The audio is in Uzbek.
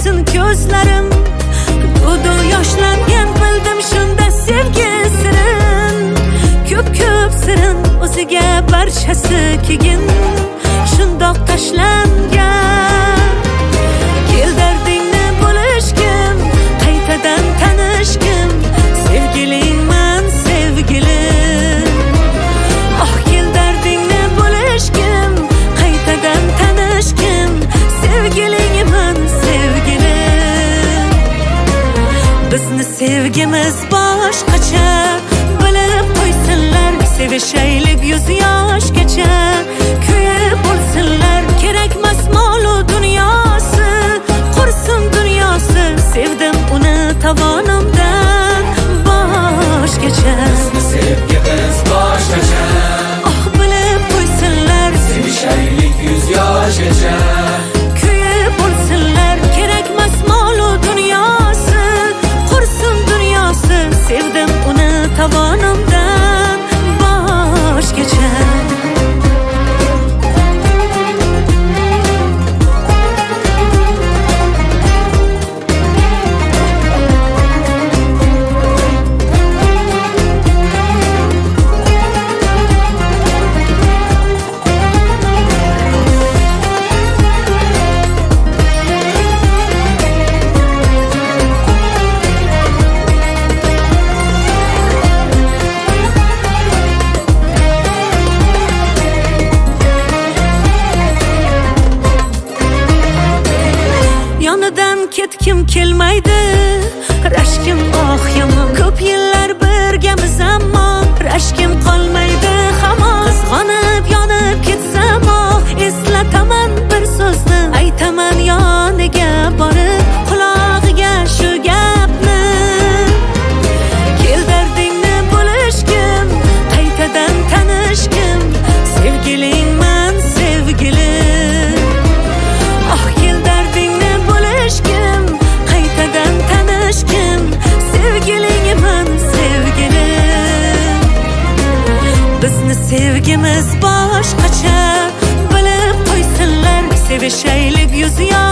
to'lsin ko'zlarim. Dudu yoshlangan bildim shunda sevgi sirin. Ko'p sirin o'ziga barchasi keyin shundoq tashlangan. Kel dardingni bo'lishgim, qaytadan tanishgim, sevgilingman sevgilim. Oh kel dardingni bo'lishgim, qaytadan tanishgim, sevgilingman sevgilim. Bizni sevgimiz boshqacha, bilib qo'ysinlar, sevishaylik 100 yoshgacha. Kuyib bo'lsinlar, kerakmas mol-u dunyosi, qursin dunyosi. Sevdim uni tovonimdan boshgacha. Bizni sevgimiz boshqacha, Oh bilib qo'ysinlar, sevishaylik 100 yoshgacha. kuyib bo'lsinlar, kerakmas mol-u dunyosi, qursin dunyosi. Sevdim uni tovonimdan boshgacha. Yonidan ketkim kelmaydi, rashkim oh yomon. Ko'p yillar birgamiz ammo rashkim qolmaydi hamon. Qizg'onib yonib ketsam oh, eslataman bir so'zni, aytaman yoniga borib qulog'iga shu gapni. Kel dardingni bo'lishgim, qaytadan tanishgim, sevgilingman sevgilim. Oh kel dardingni bo'lishgim, qaytadan tanishgim, sevgilingman sevgilim. Bizni sevgimiz boshqacha, bilib qo'ysinlar, sevishaylik 100 yosh